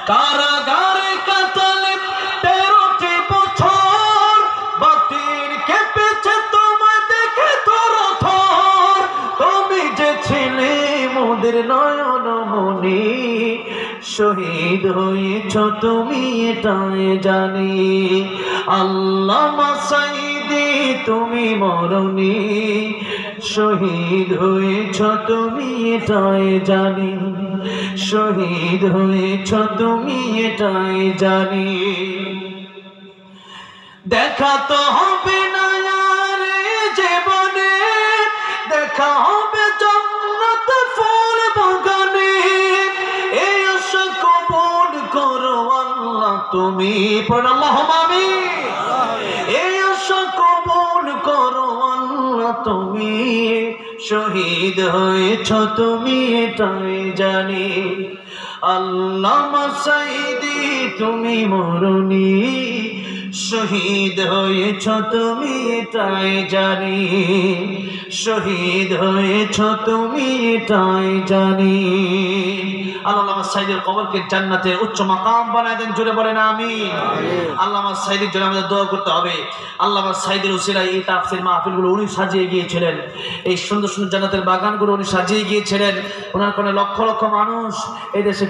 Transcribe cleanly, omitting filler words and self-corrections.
কারাগারে কাটালে 13টি বছর, বাতিল কেঁপেছে তোমায় দেখে থরথর। তুমি যে ছিলে মোদের নয়ন মনি, শহীদ হয়েছ তুমি এটাই জানি। আল্লামা সাঈদী তুমি মরনি, শহীদ হয়েছ তুমি এটাই জানি। শহীদ হয়েছ তুমি এটাই জানি। দেখা তো হবে না আর জীবনে, দেখা হবে জান্নাত ফুল বাগানে। এই আশা কবুল করো আল্লাহ তুমি, পড়ুন আল্লাহুম্মা আমিন। এই আশা কবুল করো আল্লাহ তুমি, শহীদ হয়েছ তুমি এটাই জানি। আল্লামা সাঈদী তুমি মরনি, শহীদ হয়েছ তুমি এটাই জানি। শহীদ হয়েছ তুমি এটাই জানি। আল্লামা সাঈদীর কবরকে জান্নাতের উচ্চ মাকাম বানায় দেন, জুড়ে বলেন আমিন। আল্লামা সাঈদীর জন্য আমাদের দোয়া করতে হবে। আল্লামা সাঈদীর উসিলায় এই তাফসীর মাহফিলগুলো উনি সাজিয়ে গিয়েছিলেন, এই সুন্দর সুন্দর জান্নাতের বাগানগুলো উনি সাজিয়ে গিয়েছিলেন। ওনার কারণে লক্ষ লক্ষ মানুষ এই দেশে